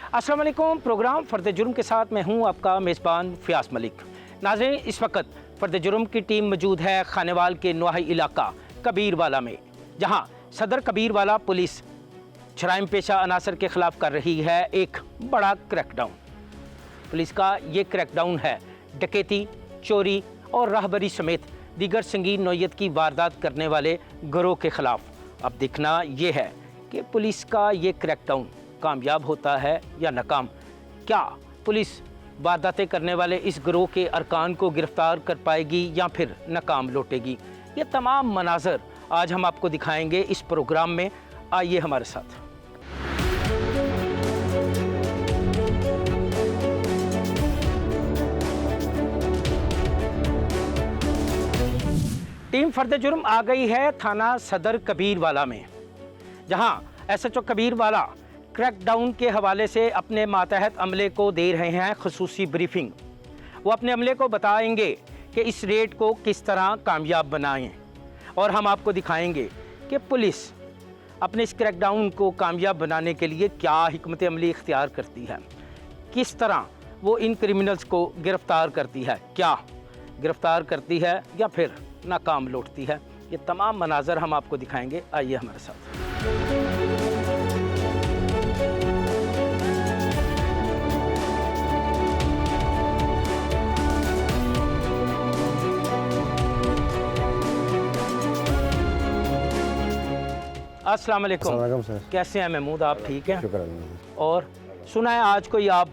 अस्सलाम वालेकुम। प्रोग्राम फ़र्द जुर्म के साथ मैं हूं आपका मेज़बान फ़ियाज़ मलिक। नाज़रीन, इस वक्त फ़र्द जुर्म की टीम मौजूद है खानेवाल के नवाही इलाका कबीरवाला में, जहां सदर कबीरवाला पुलिस जराइम पेशा अनासर के ख़िलाफ़ कर रही है एक बड़ा क्रैकडाउन। पुलिस का ये क्रैकडाउन है डकैती, चोरी और राहबरी समेत दीगर संगीन नौइयत की वारदात करने वाले गिरोह के ख़िलाफ़। अब देखना ये है कि पुलिस का ये क्रैकडाउन कामयाब होता है या नाकाम। क्या पुलिस वारदातें करने वाले इस गिरोह के अरकान को गिरफ़्तार कर पाएगी या फिर नाकाम लौटेगी? ये तमाम मनाज़र आज हम आपको दिखाएंगे इस प्रोग्राम में। आइए हमारे साथ। टीम फ़र्द जुर्म आ गई है थाना सदर कबीरवाला में, जहां SHO कबीरवाला क्रैकडाउन के हवाले से अपने मातहत अमले को दे रहे हैं खुसूसी ब्रीफिंग। वो अपने अमले को बताएंगे कि इस रेड को किस तरह कामयाब बनाएं, और हम आपको दिखाएंगे कि पुलिस अपने इस क्रैकडाउन को कामयाब बनाने के लिए क्या हिकमत अमली इख्तियार करती है, किस तरह वो इन क्रिमिनल्स को गिरफ़्तार करती है, क्या गिरफ़्तार करती है या फिर नाकाम लौटती है। ये तमाम मनाज़र हम आपको दिखाएंगे। आइए हमारे साथ। अस्सलाम वालेकुम सर। कैसे हैं महमूद, आप ठीक हैं? शुक्र। और सुना है आज कोई आप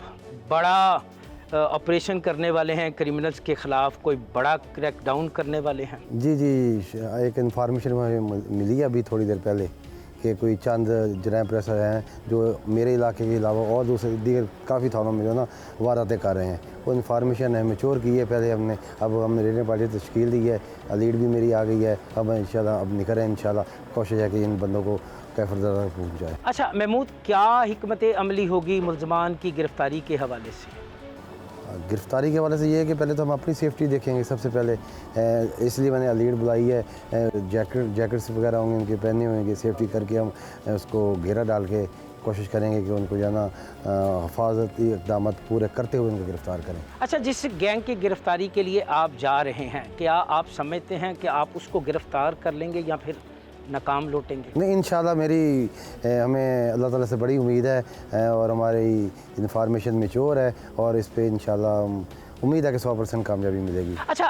बड़ा ऑपरेशन करने वाले हैं, क्रिमिनल्स के ख़िलाफ़ कोई बड़ा क्रैकडाउन करने वाले हैं? जी, एक इन्फॉर्मेशन मुझे मिली अभी थोड़ी देर पहले कि कोई चंद जराइम पेशा हैं जो मेरे इलाके के अलावा और दूसरे दीगर काफ़ी थानों में जो ना वारदातें कर रहे हैं। वो इन्फॉर्मेशन है मैच्योर की है पहले हमने, अब हमने रेडियो पार्टी तश्कील दी है, लीड भी मेरी आ गई है। अब इंशाल्लाह अब निकल रहे हैं, इंशाल्लाह कोशिश है कि इन बंदों को कैफरदार तक पहुँच जाए। अच्छा महमूद, क्या हिकमत अमली होगी मुल्ज़मान की गिरफ़्तारी के हवाले से? गिरफ़्तारी के हवाले से ये है कि पहले तो हम अपनी सेफ्टी देखेंगे सबसे पहले, इसलिए मैंने लीड बुलाई है। जैकेट्स वगैरह होंगे उनके पहने होंगे, सेफ्टी करके हम उसको घेरा डाल के कोशिश करेंगे कि उनको जो है ना हिफाजती इक़दाम पूरे करते हुए उनको गिरफ़्तार करें। अच्छा, जिस गैंग की गिरफ़्तारी के लिए आप जा रहे हैं, क्या आप समझते हैं कि आप उसको गिरफ़्तार कर लेंगे या फिर नाकाम लौटेंगे? नहीं, इंशाल्लाह हमें अल्लाह ताला से बड़ी उम्मीद है और हमारी इन्फॉर्मेशन मैच्योर है और इस पे इंशाल्लाह उम्मीद है कि 100% कामयाबी मिलेगी। अच्छा,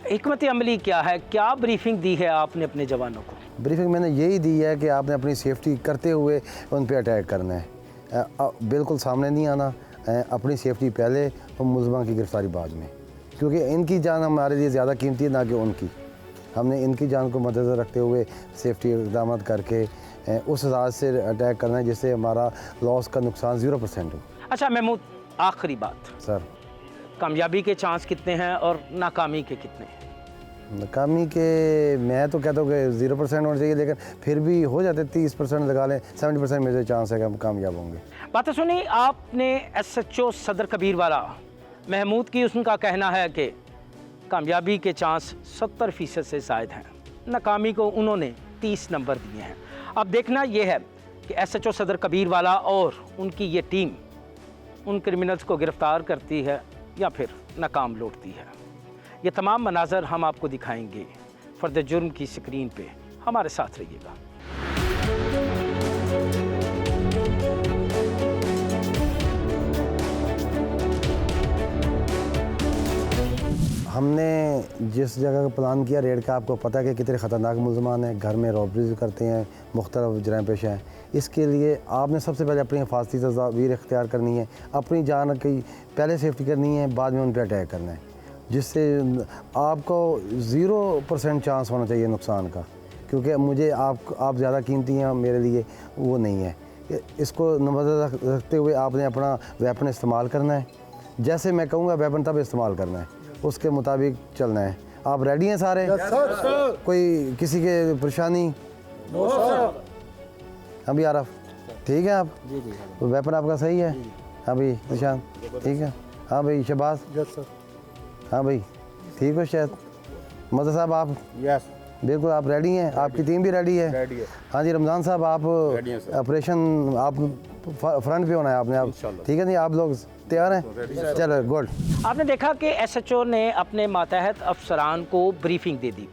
हिकमत अमली क्या है, क्या ब्रीफिंग दी है आपने अपने जवानों को? ब्रीफिंग मैंने यही दी है कि आपने अपनी सेफ्टी करते हुए उन पे अटैक करना है, बिल्कुल सामने नहीं आना, अपनी सेफ्टी पहले और मुलज़मान की गिरफ़्तारी बाद में, क्योंकि इनकी जान हमारे लिए ज़्यादा कीमती है ना कि उनकी। हमने इनकी जान को मद्देनज़र रखते हुए सेफ्टी इक़दाम करके उस अंदाज से अटैक करना है जिससे हमारा लॉस का नुकसान 0% हो। अच्छा महमूद, आखिरी बात सर, कामयाबी के चांस कितने हैं और नाकामी के कितने हैं? नाकामी के मैं तो कहता हूँ कि 0% होना चाहिए, लेकिन फिर भी हो जाते 30% लगा लें, 70% मेरे चांस है कि हम कामयाब होंगे। बात सुनी आपने SHO सदर कबीरवाला महमूद की। उनका कहना है कि कामयाबी के चांस 70% से ज़ायद हैं, नाकामी को उन्होंने 30 नंबर दिए हैं। अब देखना यह है कि SHO सदर कबीरवाला और उनकी ये टीम उन क्रिमिनल्स को गिरफ़्तार करती है या फिर नाकाम लौटती है। ये तमाम मनाज़र हम आपको दिखाएंगे फ़र्द जुर्म की स्क्रीन पे। हमारे साथ रहिएगा। हमने जिस जगह का प्लान किया रेड का, आपको पता है कि कितने ख़तरनाक मुल्ज़मान हैं, घर में रॉबरीज करते हैं, मुख्तलिफ जराइम पेशा हैं। इसके लिए आपने सबसे पहले अपनी हिफाजती तदबीर इख्तियार करनी है, अपनी जान की पहले सेफ्टी करनी है, बाद में उन पर अटैक करना है, जिससे आपको 0% चांस होना चाहिए नुकसान का, क्योंकि मुझे आप ज़्यादा कीमती हैं, मेरे लिए वो नहीं है। इसको नज़र रखते हुए आपने अपना वेपन इस्तेमाल करना है, जैसे मैं कहूँगा वेपन तब इस्तेमाल करना है, उसके मुताबिक चलना है। आप रेडी हैं सारे? कोई किसी के परेशानी? हाँ भी आरफ, ठीक है आप? तो वेपन आपका सही है? हाँ भाई निशान, ठीक है? हाँ भाई शहबाज, हाँ भाई ठीक हो शायद? मज़ा साहब आप? बिल्कुल आप रेडी हैं, आपकी टीम भी रेडी है? रेडी है। हाँ जी रमज़ान साहब, आप रेडी हैं सर। ऑपरेशन आप फ्रंट पे होना है आपने, आप ठीक है नहीं, आप लोग तैयार हैं? चलो गुड। आपने देखा कि एसएचओ ने अपने मातहत अफसरान को ब्रीफिंग दे दी।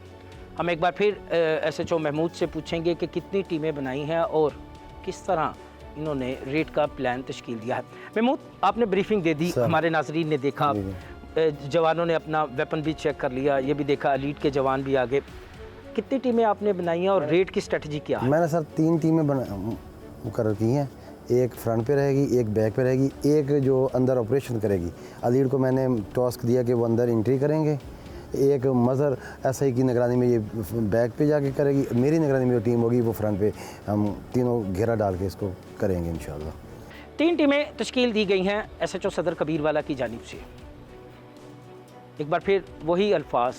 हम एक बार फिर एसएचओ महमूद से पूछेंगे कि कितनी टीमें बनाई हैं और किस तरह इन्होंने रेड का प्लान तश्कील दिया है। महमूद, आपने ब्रीफिंग दे दी, हमारे नाजरीन ने देखा, जवानों ने अपना वेपन भी चेक कर लिया, ये भी देखा एलीट के जवान भी आगे। कितनी टीमें आपने बनाई हैं और रेड की स्ट्रेटजी क्या है? मैंने सर 3 टीमें मुकर्रर की हैं, एक फ्रंट पे रहेगी, एक बैक पे रहेगी, एक जो अंदर ऑपरेशन करेगी। अलीड को मैंने टास्क दिया कि वो अंदर एंट्री करेंगे, एक मज़र एसआई की निगरानी में ये बैक पे जाके करेगी, मेरी निगरानी में जो टीम होगी वो फ्रंट पे, हम तीनों घेरा डाल के इसको करेंगे इंशाल्लाह। 3 टीमें तश्कील दी गई हैं एसएचओ सदर कबीरवाला की जानिब से। एक बार फिर वही अल्फाज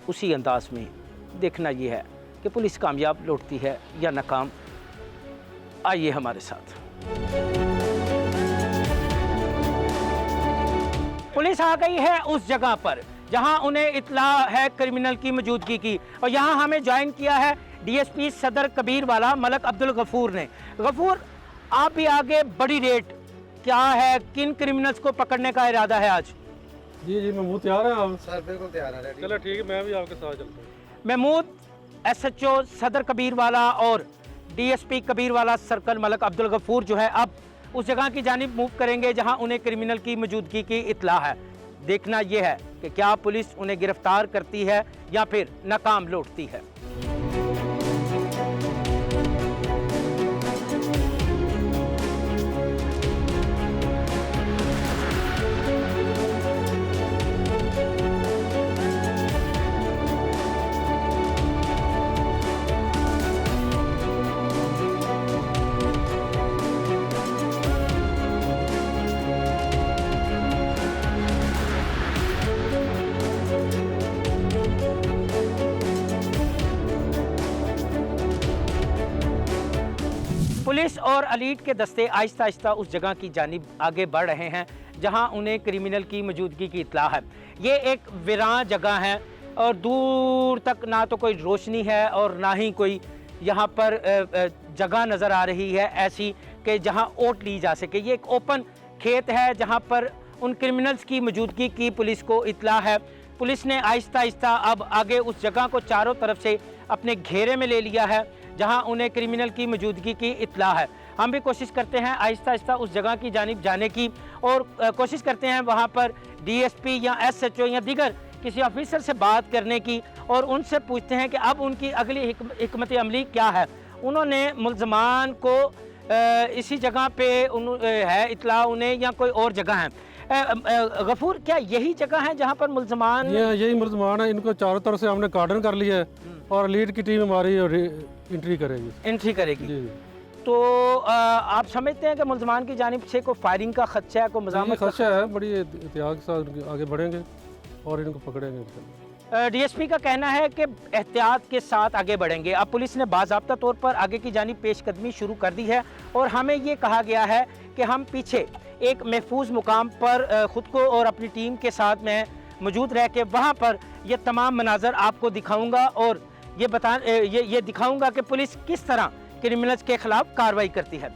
उसी अंदाज में, देखना ये है कि पुलिस कामयाब लौटती है या नाकाम। आइए हमारे साथ। पुलिस आ गई है उस जगह पर जहां उन्हें इत्ला है क्रिमिनल की मौजूदगी की, और यहां हमें ज्वाइन किया है डीएसपी सदर कबीरवाला मलक अब्दुल गफूर ने। गफूर, आप भी आगे, बड़ी रेड क्या है, किन क्रिमिनल्स को पकड़ने का इरादा है आज? जी महमूद तैयार हैं आप? सर बिल्कुल तैयार है। चलो ठीक है, मैं भी आपके साथ चलता हूँ। महमूद, एसएचओ सदर कबीरवाला और डीएसपी कबीरवाला सर्कल मलक अब्दुल गफूर जो है अब उस जगह की जानिब मूव करेंगे जहां उन्हें क्रिमिनल की मौजूदगी की इत्ला है। देखना यह है कि क्या पुलिस उन्हें गिरफ्तार करती है या फिर नाकाम लौटती है। पुलिस और अलीट के दस्ते आहिस्ता आहिस्ता उस जगह की जानिब आगे बढ़ रहे हैं जहां उन्हें क्रिमिनल की मौजूदगी की इत्ला है। ये एक वीरान जगह है और दूर तक ना तो कोई रोशनी है और ना ही कोई यहाँ पर जगह नज़र आ रही है ऐसी कि जहाँ ओट ली जा सके। ये एक ओपन खेत है जहाँ पर उन क्रिमिनल्स की मौजूदगी की पुलिस को इत्ला है। पुलिस ने आहिस्ता आहिस्ता अब आगे उस जगह को चारों तरफ से अपने घेरे में ले लिया है जहां उन्हें क्रिमिनल की मौजूदगी की इत्ला है। हम भी कोशिश करते हैं आहिस्ता आहिस्ता उस जगह की जानिब जाने की और कोशिश करते हैं वहां पर डीएसपी या एसएचओ या दीगर किसी ऑफिसर से बात करने की और उनसे पूछते हैं कि अब उनकी अगली हिकमत अमली क्या है। उन्होंने मुल्ज़मान को इसी जगह पे है इत्ला उन्हें या कोई और जगह है? गफूर, क्या यही जगह है जहाँ पर मुल्ज़मान? यही मुल्ज़मान है, इनको चारों तरफ से हमने कार्डन कर लिया है और लीड की टीम हमारी एंट्री करेगी। जी। तो आप समझते हैं कि मुल्ज़मान की जानिब से कोई फायरिंग का खदशा है, कोई मज़ामत का खदशा है? बड़ी एहतियात के साथ आगे बढ़ेंगे और इनको पकड़ेंगे। डीएसपी का कहना है कि एहतियात के साथ आगे बढ़ेंगे। अब पुलिस ने बाज़ाब्ता तौर पर आगे की जानिब पेशकदमी शुरू कर दी है और हमें ये कहा गया है कि हम पीछे एक महफूज मुकाम पर ख़ुद को और अपनी टीम के साथ में मौजूद रह के वहाँ पर ये तमाम मनाज़र आपको दिखाऊंगा और ये दिखाऊंगा कि पुलिस किस तरह क्रिमिनल्स के खिलाफ कार्रवाई करती है।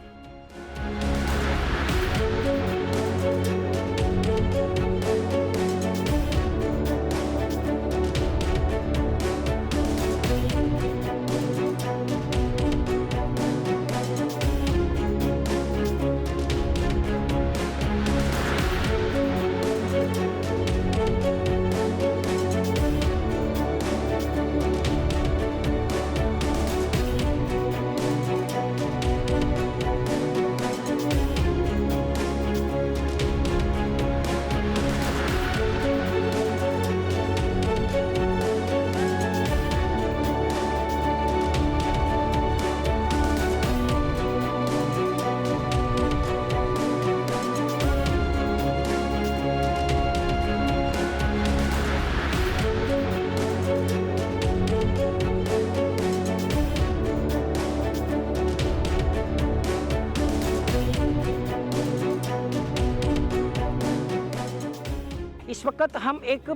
इस वक्त हम एक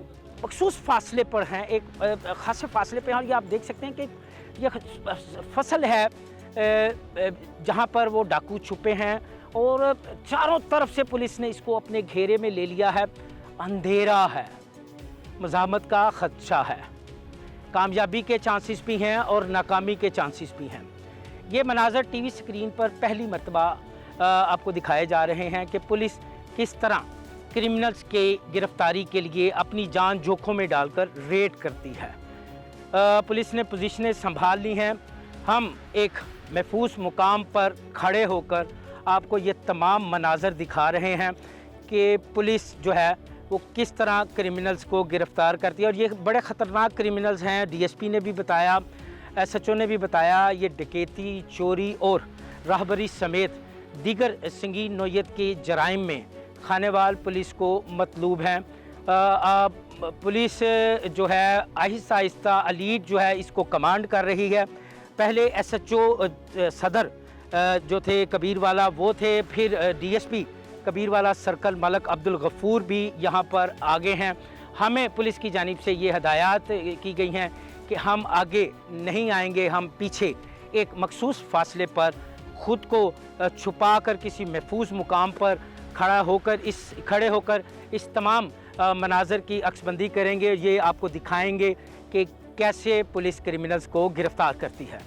मखसूस फासले पर हैं, एक ख़ास फासले पे हैं। और ये आप देख सकते हैं कि यह फसल है जहाँ पर वो डाकू छुपे हैं और चारों तरफ से पुलिस ने इसको अपने घेरे में ले लिया है। अंधेरा है, मज़ाहमत का ख़दशा है, कामयाबी के चांसेस भी हैं और नाकामी के चांसेस भी हैं। ये मनाज़र टीवी स्क्रीन पर पहली मरतबा आपको दिखाए जा रहे हैं कि पुलिस किस तरह क्रिमिनल्स के गिरफ्तारी के लिए अपनी जान जोखों में डालकर रेड करती है। पुलिस ने पोजीशनें संभाल ली हैं। हम एक महफूज मुकाम पर खड़े होकर आपको ये तमाम मनाज़र दिखा रहे हैं कि पुलिस जो है वो किस तरह क्रिमिनल्स को गिरफ़्तार करती है। और ये बड़े ख़तरनाक क्रिमिनल्स हैं। डीएसपी ने भी बताया, एसएचओ ने भी बताया, ये डकैती, चोरी और राहबरी समेत दीगर संगीन नौयत के जराइम में खानेवाल पुलिस को मतलूब हैं। पुलिस जो है आहिस्ता आहिस्ता लीड जो है इसको कमांड कर रही है। पहले एसएचओ सदर जो थे कबीरवाला वो थे, फिर डीएसपी कबीरवाला सर्कल मलक अब्दुल गफूर भी यहाँ पर आगे हैं। हमें पुलिस की जानिब से ये हदायत की गई हैं कि हम आगे नहीं आएंगे, हम पीछे एक मखसूस फासले पर ख़ुद को छुपा कर किसी महफूज मुकाम पर खड़े होकर इस तमाम मनाज़र की अक्सबंदी करेंगे। ये आपको दिखाएंगे कि कैसे पुलिस क्रिमिनल्स को गिरफ़्तार करती है।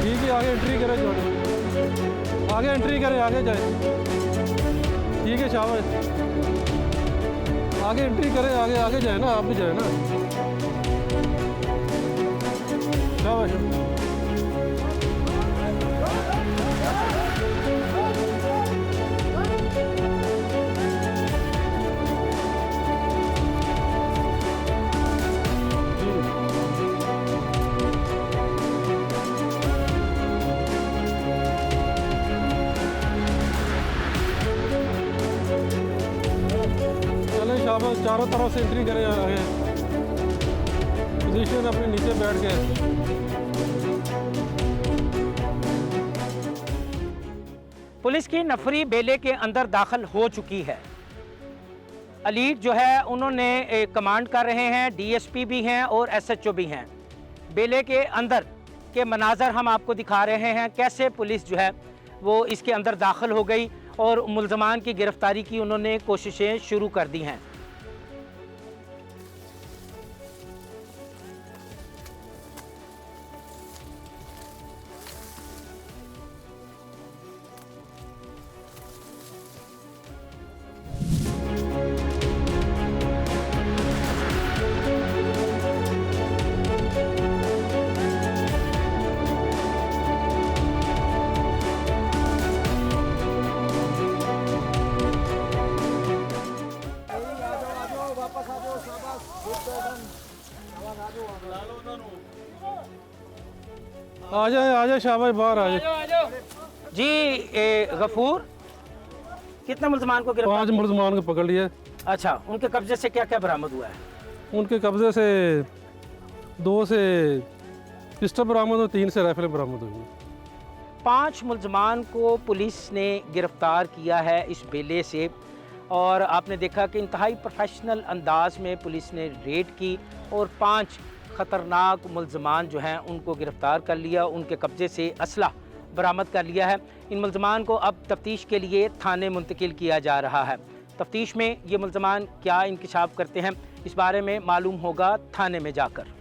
ठीक है, आगे एंट्री करें, आगे एंट्री करें, आगे जाए। ठीक है, शाबाश, आगे एंट्री करें, आगे जाए ना, आप भी जाए ना, शाबाश। शाबाश, चारों तरफ से एंट्री करें, आगे पोजीशन अपने नीचे बैठ के। पुलिस की नफरी बेले के अंदर दाखिल हो चुकी है। लीड जो है उन्होंने कमांड कर रहे हैं, डीएसपी भी हैं और एसएचओ भी हैं। बेले के अंदर के मनाज़र हम आपको दिखा रहे हैं, कैसे पुलिस जो है वो इसके अंदर दाखिल हो गई और मुल्ज़मान की गिरफ्तारी की उन्होंने कोशिशें शुरू कर दी हैं। आ जाए, शाबाश, बाहर आ जाए। जी गफूर, कितने मुल्ज़मान को गिरफ्तार? 5 मुल्ज़मान को पकड़ लिया। अच्छा, उनके कब्जे से क्या क्या बरामद हुआ है? उनके कब्जे से 2 से पिस्टल बरामद और 3 से राइफलें बरामद हुई। 5 मुल्ज़मान को पुलिस ने गिरफ़्तार किया है इस बेले से। और आपने देखा कि इंतहाई प्रोफेशनल अंदाज में पुलिस ने रेड की और 5 ख़तरनाक मुल्ज़मान जो हैं उनको गिरफ़्तार कर लिया, उनके कब्ज़े से असला बरामद कर लिया है। इन मुल्ज़मान को अब तफ्तीश के लिए थाने मुंतकिल किया जा रहा है। तफ्तीश में ये मुल्ज़मान क्या इंकिशाफ करते हैं इस बारे में मालूम होगा थाने में जाकर।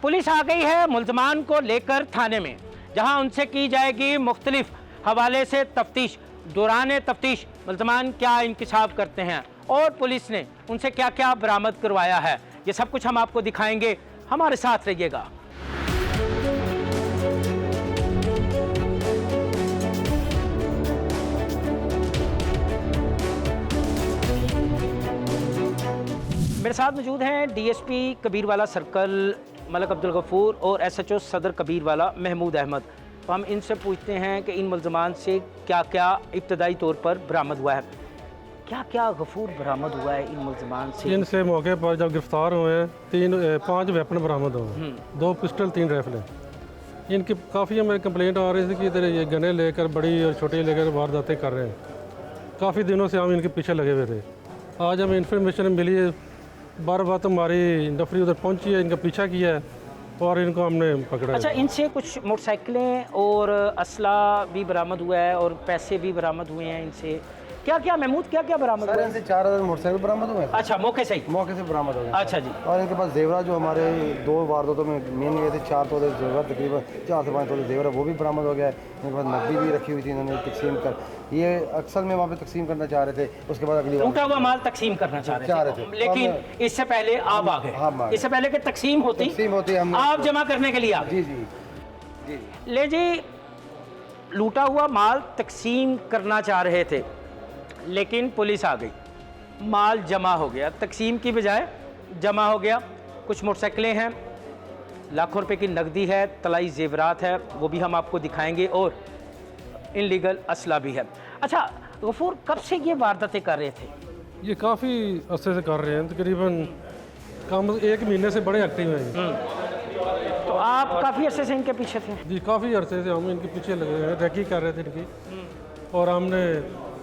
पुलिस आ गई है मुल्ज़मान को लेकर थाने में, जहां उनसे की जाएगी मुख्तलिफ हवाले से तफ्तीश। दौरान तफ्तीश मुल्ज़मान क्या इंकिशाफ करते हैं और पुलिस ने उनसे क्या क्या बरामद करवाया है, ये सब कुछ हम आपको दिखाएंगे। हमारे साथ रहिएगा। मेरे साथ मौजूद हैं डीएसपी कबीरवाला सर्कल मलक अब्दुल गफूर और एसएचओ सदर कबीरवाला महमूद अहमद। तो हम इनसे पूछते हैं कि इन मुल्ज़मान से क्या क्या इब्तदाई तौर पर बरामद हुआ है, क्या क्या गफूर बरामद हुआ है इन मुल्ज़मान से। इनसे मौके पर जब गिरफ्तार हुए हैं 5 वेपन बरामद हुए, 2 पिस्टल 3 राइफलें। इनकी काफ़ी हमें कंप्लेंट आ रही थी कि इधर ये गने लेकर बड़ी और छोटी लेकर वारदातें कर रहे हैं। काफ़ी दिनों से हम इनके पीछे लगे हुए थे। आज हमें इन्फॉर्मेशन मिली है, बार बार हमारी नफरी उधर पहुंची है, इनका पीछा किया है और इनको हमने पकड़ा है। अच्छा, इनसे कुछ मोटरसाइकिलें और असला भी बरामद हुआ है और पैसे भी बरामद हुए हैं इनसे। क्या क्या महमूद, क्या क्या बरामद हुआ सर है? इनसे 4000 मोटरसाइकिल बरामद हुए हैं। अच्छा, मौके से ही? मौके से बरामद हो गए। अच्छा जी। और इनके पास जेवरा जो हमारे 2 वारदातों में मेन गए थे, 4 तोले जेवर, तकरीबन 4 से 5 तोले जेवर है, वो भी बरामद हो गया है। इनके पास नकदी भी रखी हुई थी, इन्होंने तकसीम कर, ये अक्सर में वहाँ पे तकसीम करना चाह रहे थे। उसके बाद अगली लूटा हुआ माल तकसीम करना चाह रहे थे, लेकिन इससे पहले आप आ गए। इससे पहले कि तकसीम होती हमने आप जमा करने के लिए आ गए। जी जी। ले जी, लूटा हुआ माल तकसीम करना चाह रहे थे, लेकिन पुलिस आ गई, माल जमा हो गया, तकसीम की बजाय जमा हो गया। कुछ मोटरसाइकिलें हैं, लाखों रुपए की नकदी है, तलाई जेवरात है, वो भी हम आपको दिखाएंगे, और इनलीगल असला भी है। अच्छा गफूर, कब से ये वारदातें कर रहे थे? ये काफ़ी अरसे से कर रहे हैं, तकरीबन कम 1 महीने से बड़े एक्टिव हैं ये। तो आप काफ़ी अरसे से इनके पीछे थे? जी, काफ़ी अरसे से हम इनके पीछे लगे हुए हैं, रैकी कर रहे थे इनकी, और हमने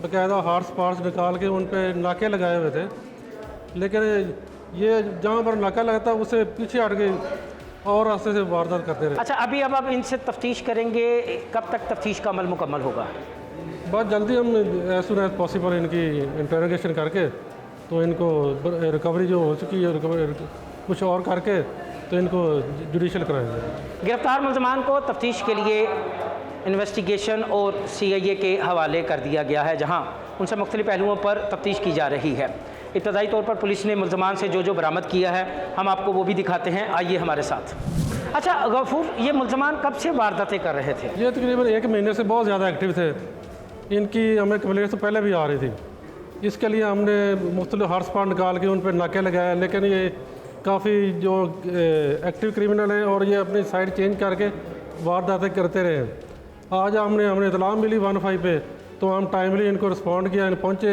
बाकायदा हार्स पार्स निकाल के उन पे नाके लगाए हुए थे। लेकिन ये जहाँ पर नाका लगता है उससे पीछे हट गए और रास्ते से वारदात करते रहे। अच्छा, अभी अब आप इनसे तफ्तीश करेंगे, कब तक तफ्तीश का अमल मुकम्मल होगा? बहुत जल्दी हम एज सुन एज पॉसिबल इनकी इंटरोगेशन करके, तो इनको रिकवरी जो हो चुकी है रिकवरी कुछ और करके, तो इनको जुडिशल कराएंगे। गिरफ्तार मुल्ज़मान को तफ्तीश के लिए इन्वेस्टिगेशन और CIA के हवाले कर दिया गया है, जहां उनसे मुख्तलिफ पहलुओं पर तफ्तीश की जा रही है। इब्तदाई तौर पर पुलिस ने मुल्ज़मान से जो जो बरामद किया है, हम आपको वो भी दिखाते हैं, आइए हमारे साथ। अच्छा गफूर, ये मुल्ज़मान कब से वारदातें कर रहे थे? ये तकरीबन 1 महीने से बहुत ज़्यादा एक्टिव थे। इनकी हमें कंप्लेंट तो पहले भी आ रही थी, इसके लिए हमने मुख्तलिफ हार्स पार निकाल के उन पर नाके लगाए, लेकिन ये काफ़ी जो एक्टिव क्रिमिनल हैं और ये अपनी साइड चेंज करके वारदातें करते रहे। आज हमने इतला मिली 15 पे, तो हम टाइमली इनको रिस्पॉन्ड किया, इन पहुँचे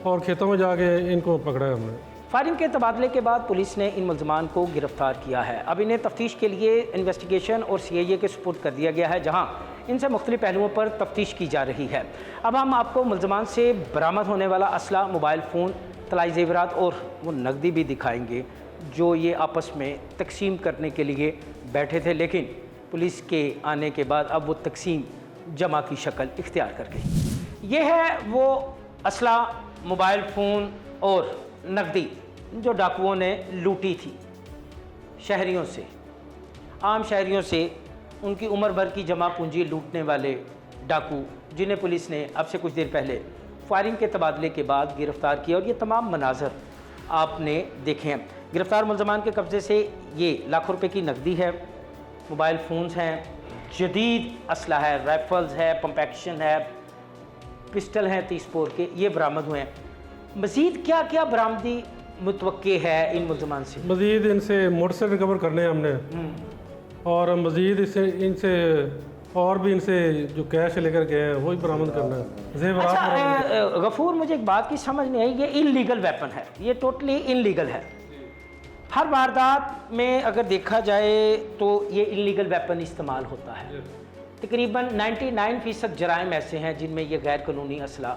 और खेतों में जाके इनको पकड़ा हमने। फायरिंग के तबादले के बाद पुलिस ने इन मुल्ज़मान को गिरफ्तार किया है। अब इन्हें तफ्तीश के लिए इन्वेस्टिगेशन और CIA के सुपुर्द कर दिया गया है, जहां इनसे मुख्तलिफ पहलुओं पर तफ्तीश की जा रही है। अब हम आपको मुल्ज़मान से बरामद होने वाला असला, मोबाइल फ़ोन, तलाई जेवरात और वो नकदी भी दिखाएंगे जो ये आपस में तकसीम करने के लिए बैठे थे, लेकिन पुलिस के आने के बाद अब वो तकसीम जमा की शक्ल इख्तियार कर गई। ये है वो असला, मोबाइल फ़ोन और नकदी जो डाकुओं ने लूटी थी शहरियों से, आम शहरियों से, उनकी उम्र भर की जमा पूंजी लूटने वाले डाकू, जिन्हें पुलिस ने अब से कुछ देर पहले फायरिंग के तबादले के बाद गिरफ़्तार किया। और ये तमाम मनाजर आपने देखे हैं। गिरफ़्तार मुल्ज़मान के कब्ज़े से ये लाखों रुपए की नकदी है, मोबाइल फ़ोन्स हैं, जदीद असला है, राइफल्स है, पंप एक्शन है, पिस्टल हैं 30 बोर के, ये बरामद हुए हैं। मज़ीद क्या क्या बरामदी मुतवक्के है इन मुल्ज़मान से? मज़ीद इनसे मोटरसाइकिल रिकवर करने हैं हमने, और मज़ीद इनसे और भी इनसे जो कैश लेकर गए हैं वही बरामद करना है, जेवरात बरामद। अच्छा गफूर, मुझे एक बात की समझ नहीं आई, ये इनलीगल वेपन है, ये टोटली इनलीगल है। हर वारदात में अगर देखा जाए तो ये इनलीगल वेपन इस्तेमाल होता है। तकरीबन 99% जराइम ऐसे हैं जिनमें ये गैर कानूनी असला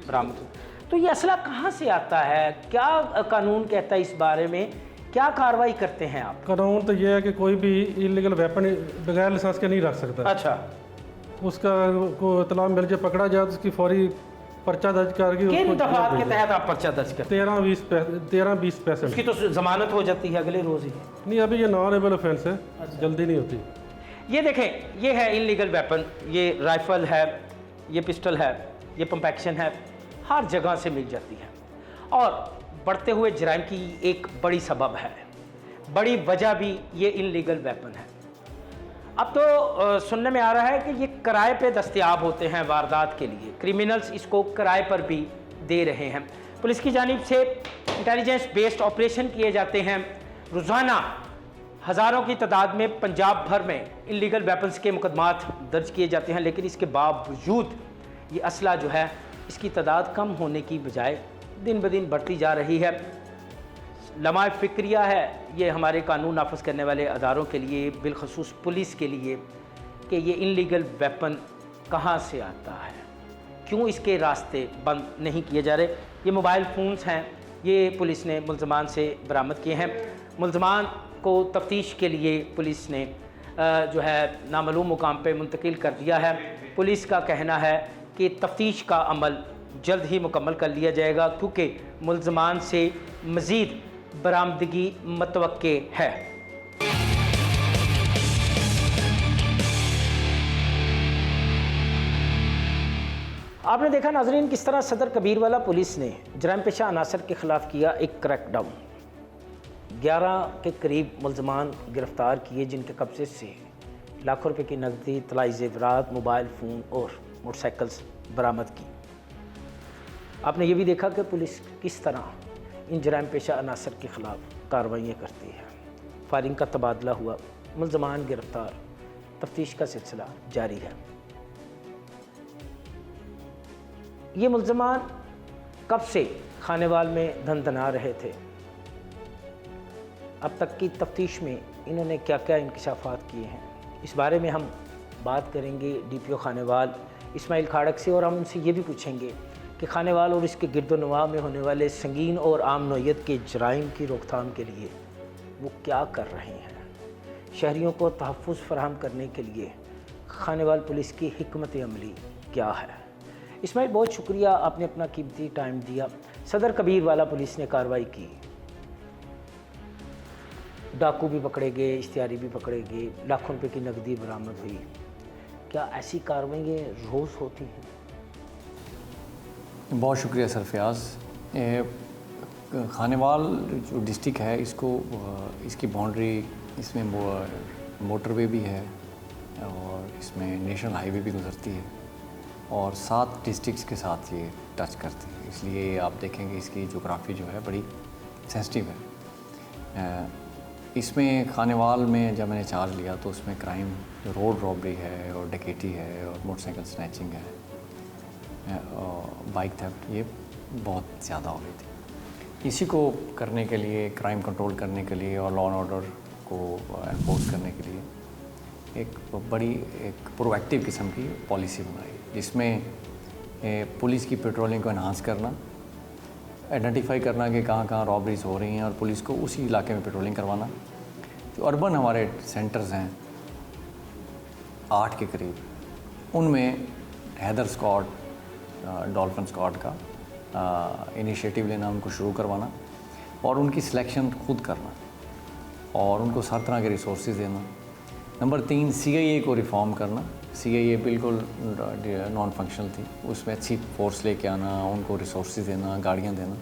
बरामद हो। तो ये असला कहाँ से आता है, क्या कानून कहता है इस बारे में, क्या कार्रवाई करते हैं आप? कानून तो ये है कि कोई भी इलीगल वेपन बगैर लाइसेंस के नहीं रख सकता। अच्छा, उसका को इतला मिल जाए, पकड़ा जाए तो उसकी फौरी पर्चा दर्ज करके किन दफात के तहत आप पर्चा दर्ज करते 13-20%। हैं? उसकी तो जमानत हो जाती है अगले रोज़ ही। नहीं, अभी ये नॉन एबल ऑफेंस है, जल्दी नहीं होती। ये देखें, ये है इनलीगल वेपन, ये राइफल है, ये पिस्टल है, ये पंप एक्शन है, हर जगह से मिल जाती है। और बढ़ते हुए जराइम की एक बड़ी सबब है, बड़ी वजह भी ये इनलीगल वेपन है। अब तो सुनने में आ रहा है कि ये किराए पे दस्तयाब होते हैं वारदात के लिए, क्रिमिनल्स इसको किराए पर भी दे रहे हैं। पुलिस की जानिब से इंटेलिजेंस बेस्ड ऑपरेशन किए जाते हैं, रोज़ाना हज़ारों की तादाद में पंजाब भर में इलीगल वेपन्स के मुकदमात दर्ज किए जाते हैं, लेकिन इसके बावजूद ये असला जो है इसकी तादाद कम होने की बजाय दिन ब दिन बढ़ती जा रही है। लम्हा फ़िक्रिया है ये हमारे कानून नाफज करने वाले अदारों के लिए, बिलखसूस पुलिस के लिए, कि ये इलीगल वेपन कहाँ से आता है, क्यों इसके रास्ते बंद नहीं किए जा रहे। ये मोबाइल फ़ोन्स हैं, ये पुलिस ने मुल्ज़मान से बरामद किए हैं। मुल्ज़मान को तफ्तीश के लिए पुलिस ने जो है नामालूम मुकाम पे मुंतकिल कर दिया है। पुलिस का कहना है कि तफ्तीश का अमल जल्द ही मुकम्मल कर लिया जाएगा, क्योंकि मुल्ज़मान से मज़ीद बरामदगी मतवक्के है। आपने देखा नाज़रीन किस तरह सदर कबीरवाला पुलिस ने जराइम पेशा अनासर के ख़िलाफ़ किया एक क्रैकडाउन। 11 के करीब मुल्ज़मान गिरफ़्तार किए, जिनके कब्ज़े से लाखों रुपए की नकदी, तलाई ज़ेवरात, मोबाइल फ़ोन और मोटरसाइकिल्स बरामद की। आपने ये भी देखा कि पुलिस किस तरह इन जराइम पेशा अनासर के ख़िलाफ़ कार्रवाइयाँ करती है। फायरिंग का तबादला हुआ, मुल्ज़मान गिरफ़्तार, तफ्तीश का सिलसिला जारी है। ये मुल्ज़मान कब से खानेवाल में धंधना रहे थे, अब तक की तफ्तीश में इन्होंने क्या क्या इंकशाफात किए हैं, इस बारे में हम बात करेंगे DPO खानेवाल इस्माइल खाड़क से। और हम उनसे ये भी पूछेंगे कि खानेवाल और इसके गिरदोनवा में होने वाले संगीन और आम नौइयत के जराइम की रोकथाम के लिए वो क्या कर रहे हैं। शहरियों को तहफ़्फ़ुज़ फराहम करने के लिए खानेवाल पुलिस की हिकमत अमली क्या है। इस्माइल, बहुत शुक्रिया, आपने अपना कीमती टाइम दिया। सदर कबीरवाला पुलिस ने कार्रवाई की, डाकू भी पकड़े गए, इश्तियारी भी पकड़े गए, लाखों रुपए की नकदी बरामद हुई। क्या ऐसी कार्रवाइयाँ रोज़ होती हैं? बहुत शुक्रिया सर फयाज़। खानेवाल जो डिस्ट्रिक्ट है इसको इसकी बाउंड्री, इसमें मोटरवे भी है और इसमें नेशनल हाईवे भी गुजरती है और 7 डिस्ट्रिक्ट्स के साथ ये टच करती है, इसलिए आप देखेंगे इसकी जोग्राफ़ी जो है बड़ी सेंसिटिव है। इसमें खानेवाल में जब मैंने चार्ज लिया तो उसमें क्राइम जो रोड रॉबरी है और डकैती है और मोटरसाइकिल स्नैचिंग है और बाइक थेफ्ट, ये बहुत ज़्यादा हो गई थी। इसी को करने के लिए, क्राइम कंट्रोल करने के लिए और लॉ एंड ऑर्डर को एनफोर्स करने के लिए एक प्रोएक्टिव किस्म की पॉलिसी बनाई, जिसमें पुलिस की पेट्रोलिंग को एनहांस करना, आइडेंटिफाई करना कि कहाँ कहाँ रॉबरीज हो रही हैं और पुलिस को उसी इलाके में पेट्रोलिंग करवाना। जो अर्बन हमारे सेंटर्स हैं 8 के करीब, उनमें हैदर स्क्वाड, डॉल्फिन स्क्वाड का इनिशिएटिव लेना, उनको शुरू करवाना और उनकी सिलेक्शन खुद करना और उनको हर तरह के रिसोर्सेज देना। नंबर 3, CIA को रिफॉर्म करना। CIA बिल्कुल नॉन फंक्शनल थी, उसमें अच्छी फोर्स लेके आना, उनको रिसोर्सेज देना, गाड़ियाँ देना,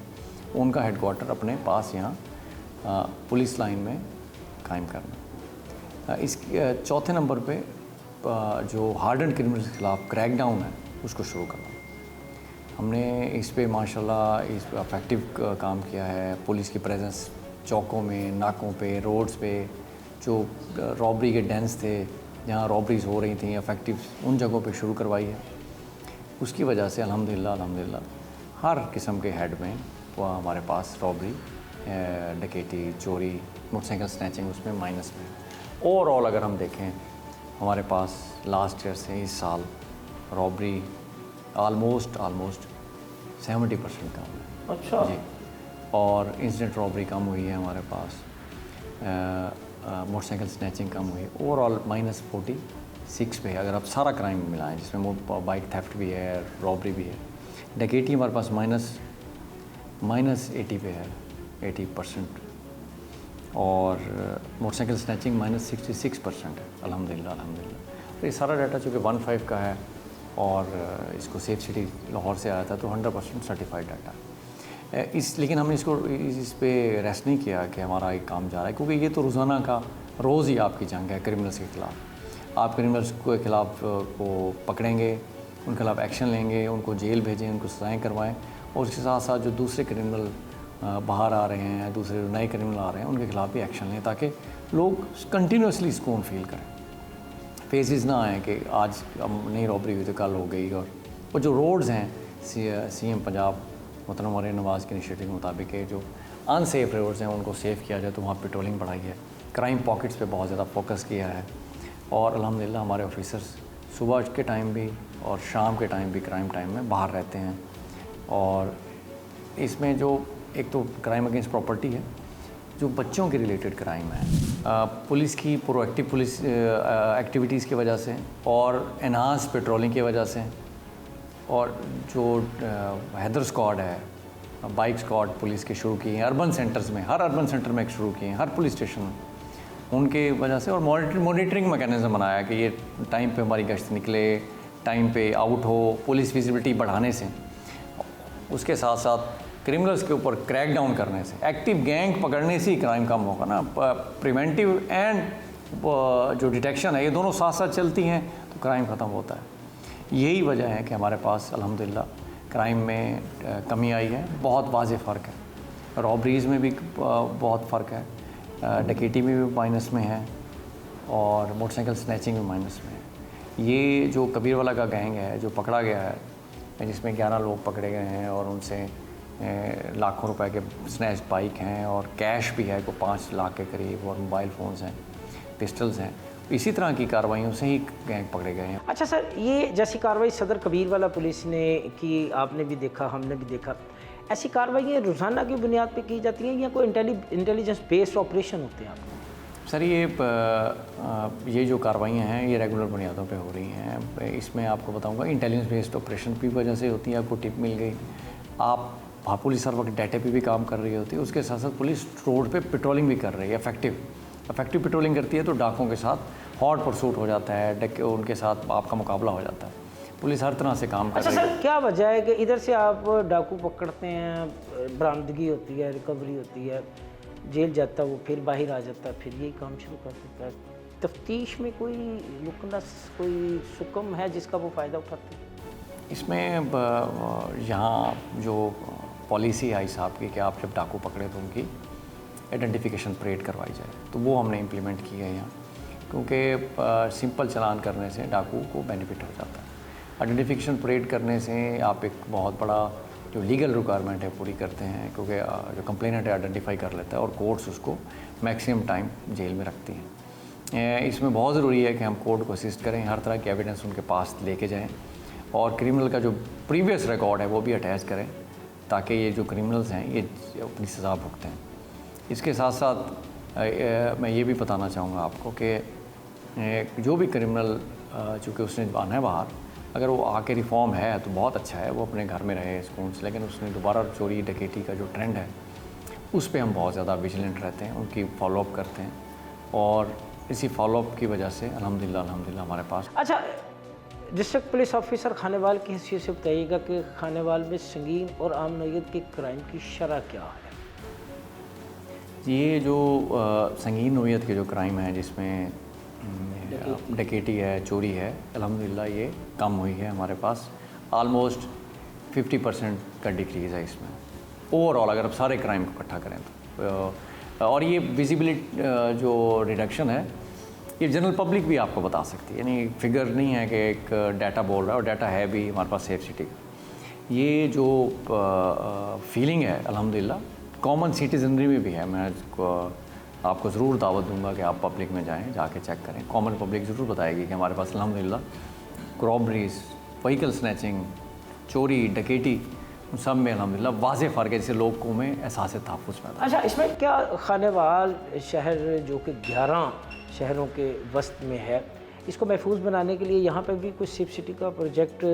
उनका हेडक्वार्टर अपने पास यहाँ पुलिस लाइन में कायम करना। इस चौथे नंबर पे जो हार्डन क्रिमिनल्स के ख़िलाफ़ क्रैकडाउन है उसको शुरू करना। हमने इस पे माशाल्लाह इस पे अफेक्टिव काम किया है। पुलिस की प्रेजेंस चौकों में, नाकों पे, रोड्स पे, जो रॉबरी के डेंस थे जहाँ रॉबरीज हो रही थी अफेक्टिव, उन जगहों पे शुरू करवाई है। उसकी वजह से अल्हम्दुलिल्लाह हर किस्म के हेड में वो हमारे पास रॉबरी, डकैती, चोरी, मोटरसाइकिल स्नैचिंग उसमें माइनस में। ओवरऑल अगर हम देखें हमारे पास लास्ट ईयर से इस साल रॉबरी ऑलमोस्ट 70% कम है। अच्छा जी। और इंसिडेंट रॉबरी कम हुई है हमारे पास, मोटरसाइकिल स्नैचिंग कम हुई है। ओवरऑल -46 पे है अगर आप सारा क्राइम मिलाएं, जिसमें बाइक थेफ्ट भी है, रॉबरी भी है। डकैती हमारे पास -80 पे है, 80%। और मोटरसाइकिल स्नैचिंग -66% है। अल्हम्दुलिल्लाह। तो ये सारा डाटा चूँकि 15 का है और इसको सेफ सिटी लाहौर से आया था, तो 100% सर्टिफाइड डाटा लेकिन हमने इसको इस पे रेस्ट नहीं किया कि हमारा एक काम जा रहा है, क्योंकि ये तो रोज़ाना का रोज़ ही आपकी जंग है क्रिमिनल्स के ख़िलाफ़। आप क्रिमिनल्स के ख़िलाफ़ को पकड़ेंगे, उनके खिलाफ़ एक्शन लेंगे, उनको जेल भेजें, उनको सज़ाएँ करवाएँ और उसके साथ साथ जो दूसरे क्रिमिनल बाहर आ रहे हैं, दूसरे जो नए क्रिमिनल आ रहे हैं उनके खिलाफ भी एक्शन लें ताकि लोग कंटिन्यूसली सुकून फील करें। फेजेस ना आए कि आज अब नई रॉबरी हुई तो कल हो गई। और वो जो रोड्स हैं सीएम पंजाब मोहतरम मरीम नवाज़ के इनिशिएटिव के मुताबिक है, जो अनसेफ रोड्स हैं उनको सेफ़ किया जाए, तो वहाँ पेट्रोलिंग बढ़ाई है, क्राइम पॉकेट्स पे बहुत ज़्यादा फोकस किया है। और अल्हम्दुलिल्लाह हमारे ऑफिसर्स सुबह के टाइम भी और शाम के टाइम भी क्राइम टाइम में बाहर रहते हैं। और इसमें जो एक तो क्राइम अगेंस्ट प्रॉपर्टी है, जो बच्चों के रिलेटेड क्राइम है, पुलिस की प्रोएक्टिव पुलिस एक्टिविटीज़ की वजह से और एनहांस पेट्रोलिंग की वजह से, और जो हैदर स्क्वाड है, बाइक स्क्वाड पुलिस के शुरू किए हैं अर्बन सेंटर्स में, हर अर्बन सेंटर में शुरू किए हैं, हर पुलिस स्टेशन में, उनके वजह से। और मॉनिटरिंग मैकेनिज़्म बनाया कि ये टाइम पे हमारी गश्त निकले, टाइम पे आउट हो, पुलिस विजिबिलिटी बढ़ाने से, उसके साथ साथ क्रिमिनल्स के ऊपर क्रैक डाउन करने से, एक्टिव गैंग पकड़ने से ही क्राइम कम होगा ना। प्रिवेंटिव एंड जो डिटेक्शन है ये दोनों साथ साथ चलती हैं तो क्राइम ख़त्म होता है। यही वजह है कि हमारे पास अल्हम्दुलिल्लाह क्राइम में कमी आई है। बहुत वाज़ेह फ़र्क है, रॉबरीज़ में भी बहुत फ़र्क है, डकैती में भी माइनस में है, और मोटरसाइकिल स्नैचिंग में माइनस में है। ये जो कबीरवाला का गैंग है जो पकड़ा गया है, जिसमें 11 लोग पकड़े गए हैं और उनसे लाखों रुपए के स्नैच बाइक हैं और कैश भी है, को 5 लाख के करीब, और मोबाइल फ़ोन्स हैं, पिस्टल्स हैं। इसी तरह की कार्रवाइयों से ही गैंग पकड़े गए हैं। अच्छा सर, ये जैसी कार्रवाई सदर कबीरवाला पुलिस ने की, आपने भी देखा, हमने भी देखा, ऐसी कार्रवाइयाँ रोज़ाना की बुनियाद पे की जाती हैं या कोई इंटेलिजेंस बेस्ड ऑपरेशन होते हैं आपको? सर ये जो कार्रवाइयाँ हैं ये रेगुलर बुनियादों पे हो रही हैं। इसमें आपको बताऊंगा इंटेलिजेंस बेस्ड ऑपरेशन की वजह से होती है। आपको टिप मिल गई, आप पुलिस हर वक्त डाटा पे भी काम कर रही होती है, उसके साथ साथ पुलिस रोड पे पेट्रोलिंग भी कर रही है। इफेक्टिव पेट्रोलिंग करती है तो डाकों के साथ हॉट परसूट हो जाता है, उनके साथ आपका मुकाबला हो जाता है। पुलिस हर तरह से काम कर रही है। अच्छा सर, क्या वजह है कि इधर से आप डाकू पकड़ते हैं, बरामदगी होती है, रिकवरी होती है, जेल जाता है, वो फिर बाहर आ जाता है, फिर यही काम शुरू कर देता है। तफ्तीश में कोई लुकनस, कोई सुकम है जिसका वो फ़ायदा उठाते हैं? इसमें यहाँ जो पॉलिसी आई साहब की कि आप जब डाकू पकड़े तो उनकी आइडेंटिफिकेशन परेड करवाई जाए, तो वो हमने इम्प्लीमेंट की है यहाँ, क्योंकि सिंपल चलान करने से डाकू को बेनिफिट हो जाता है। आइडेंटिफिकेशन परेड करने से आप एक बहुत बड़ा जो लीगल रिक्वायरमेंट है पूरी करते हैं, क्योंकि जो कंप्लेनेंट है आइडेंटिफाई कर लेता है और कोर्ट्स उसको मैक्सिमम टाइम जेल में रखती हैं। इसमें बहुत ज़रूरी है कि हम कोर्ट को असिस्ट करें, हर तरह की एविडेंस उनके पास लेके जाएं, और क्रिमिनल का जो प्रीवियस रिकॉर्ड है वो भी अटैच करें, ताकि ये जो क्रिमिनल्स हैं ये अपनी सज़ा भुगतें। इसके साथ साथ मैं ये भी बताना चाहूँगा आपको कि जो भी क्रिमिनल चूँकि उसने आना है बाहर, अगर वो आके रिफॉर्म है तो बहुत अच्छा है, वो अपने घर में रहे सुकून से, लेकिन उसने दोबारा चोरी डकैती का जो ट्रेंड है उस पर हम बहुत ज़्यादा विजिलेंट रहते हैं, उनकी फॉलोअप करते हैं, और इसी फॉलोअप की वजह से अल्हम्दुलिल्लाह हमारे पास। अच्छा, डिस्ट्रिक्ट पुलिस ऑफिसर खानेवाल की हैसियत से बताइएगा कि खानेवाल में संगीन और आम नौयत के क्राइम की शरह क्या है? ये जो संगीन नौयत के जो क्राइम है, जिसमें डकैती है, चोरी है, अल्हम्दुलिल्लाह ये कम हुई है हमारे पास। ऑलमोस्ट 50% का डिक्रीज़ है इसमें ओवरऑल, अगर आप सारे क्राइम को इकट्ठा करें तो। और ये विजिबिलिटी जो रिडक्शन है ये जनरल पब्लिक भी आपको बता सकती है, यानी फिगर नहीं है कि एक डाटा बोल रहा है, और डाटा है भी हमारे पास सेफ सिटी का। ये जो फीलिंग है अल्हम्दुलिल्लाह कॉमन सिटीजनरी में भी है। मैं आपको ज़रूर दावत दूंगा कि आप पब्लिक में जाएं, जाके चेक करें। कॉमन पब्लिक ज़रूर बताएगी कि हमारे पास अल्हम्दुलिल्लाह रॉबरीज, व्हीकल स्नैचिंग, चोरी, डकैती, उन सब में अल्हम्दुलिल्लाह वाज़ेह फ़र्क है, जिससे लोगों में एहसास तहफ़्फ़ुज़ पैदा। अच्छा, इसमें क्या खानेवाल शहर जो कि 11 शहरों के वस्त में है, इसको महफूज बनाने के लिए यहाँ पर भी कुछ सेफ सिटी का प्रोजेक्ट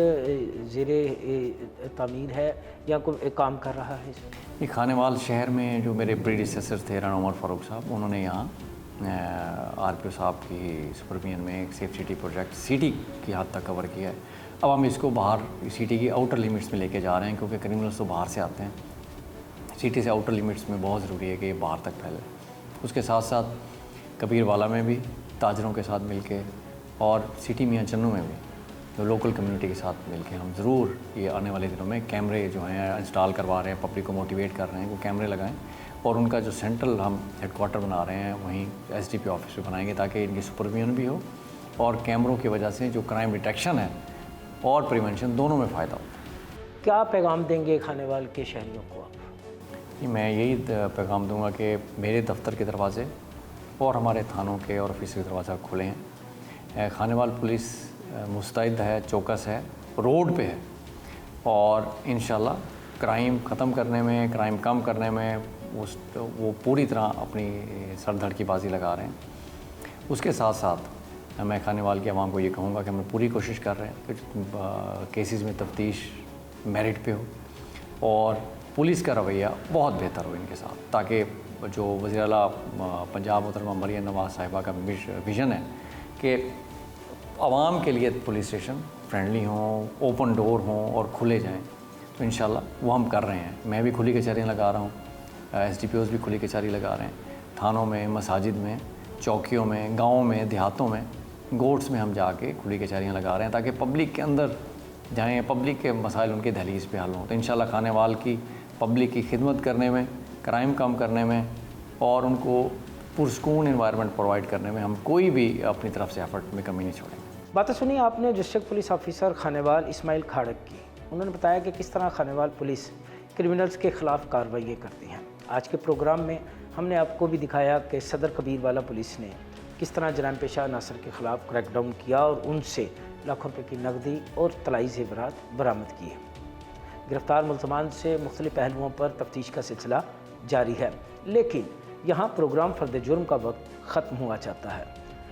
ज़ेरे तामीर है या कोई काम कर रहा है? ये खानेवाल शहर में जो मेरे प्रीडिसेसर थे राना उमर फ़ारूक साहब, उन्होंने यहाँ RPO साहब की सुपरविजन में एक सेफ सिटी प्रोजेक्ट सिटी की हद तक कवर किया है। अब हम इसको बाहर सिटी की आउटर लिमिट्स में लेके जा रहे हैं, क्योंकि क्रिमिनल्स तो बाहर से आते हैं। सिटी से आउटर लिमिट्स में बहुत ज़रूरी है कि ये बाहर तक फैले। उसके साथ साथ कबीरवाला में भी ताजरों के साथ मिलके, और सिटी मियाँ चन्नू में भी जो लोकल कम्युनिटी के साथ मिलके हम ज़रूर ये आने वाले दिनों में कैमरे जो हैं इंस्टॉल करवा रहे हैं, पब्लिक को मोटिवेट कर रहे हैं वो कैमरे लगाएं, और उनका जो सेंट्रल हम हेडक्वार्टर बना रहे हैं वहीं SDP ऑफिस में बनाएंगे ताकि इनकी सुपरविजन भी हो और कैमरों की वजह से जो क्राइम डिटेक्शन है और प्रिवेंशन दोनों में फ़ायदा हो। क्या पैगाम देंगे खानेवाल के शहरियों को आप? मैं यही पैगाम दूंगा कि मेरे दफ्तर के दरवाज़े और हमारे थानों के और ऑफिस के दरवाज़ा खुले हैं। खानेवाल पुलिस मुस्तैद है, चौकस है, रोड पे है और इंशाल्लाह क्राइम ख़त्म करने में, क्राइम कम करने में वो पूरी तरह अपनी सर-धड़ की बाजी लगा रहे हैं। उसके साथ साथ मैं खानेवाल की आवाम को ये कहूँगा कि हम पूरी कोशिश कर रहे हैं कि केसेस में तफ्तीश मेरिट पे हो और पुलिस का रवैया बहुत बेहतर हो इनके साथ, ताकि जो वज़ीर आला पंजाब मोहतरमा मरियम नवाज़ साहिबा का विज़न है कि आवाम के लिए पुलिस स्टेशन फ्रेंडली हों, ओपन डोर हों और खुले जाएं, तो इंशाल्लाह वो हम कर रहे हैं। मैं भी खुली कचहरियाँ लगा रहा हूँ, SDPOs भी खुली कचहरी लगा रहे हैं, थानों में, मसाजिद में, चौकियों में, गाँवों में, देहातों में, गोट्स में हम जाके खुली कचहरियाँ लगा रहे हैं ताकि पब्लिक के अंदर जाएँ, पब्लिक के मसाइल उनके दहलीज पे हल हों। तो इंशाल्लाह खानेवाल की पब्लिक की खिदमत करने में, क्राइम कम करने में और उनको पुरसकून एनवायरनमेंट प्रोवाइड करने में हम कोई भी अपनी तरफ से एफर्ट में कमी नहीं छोड़ेंगे। बातें सुनी आपने district police officer Khanewal Ismail Khadak की। उन्होंने बताया कि किस तरह खानेवाल पुलिस क्रिमिनल्स के ख़िलाफ़ कार्रवाई करती हैं। आज के प्रोग्राम में हमने आपको भी दिखाया कि सदर कबीरवाला पुलिस ने किस तरह जराइम पेशा अनासर के ख़िलाफ़ क्रैकडाउन किया और उनसे लाखों रुपये की नकदी और तलाई ज़ेवरात बरामद किए। गिरफ्तार मुल्ज़मान से मुख्तलिफ़ पहलुओं पर तफ्तीश का सिलसिला जारी है, लेकिन यहाँ प्रोग्राम फ़र्द जुर्म का वक्त ख़त्म हुआ चाहता है।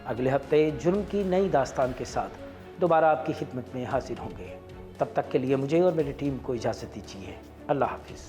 अगले हफ्ते जुर्म की नई दास्तान के साथ दोबारा आपकी खिदमत में हाजिर होंगे। तब तक के लिए मुझे और मेरी टीम को इजाज़त दीजिए। अल्लाह हाफिज़।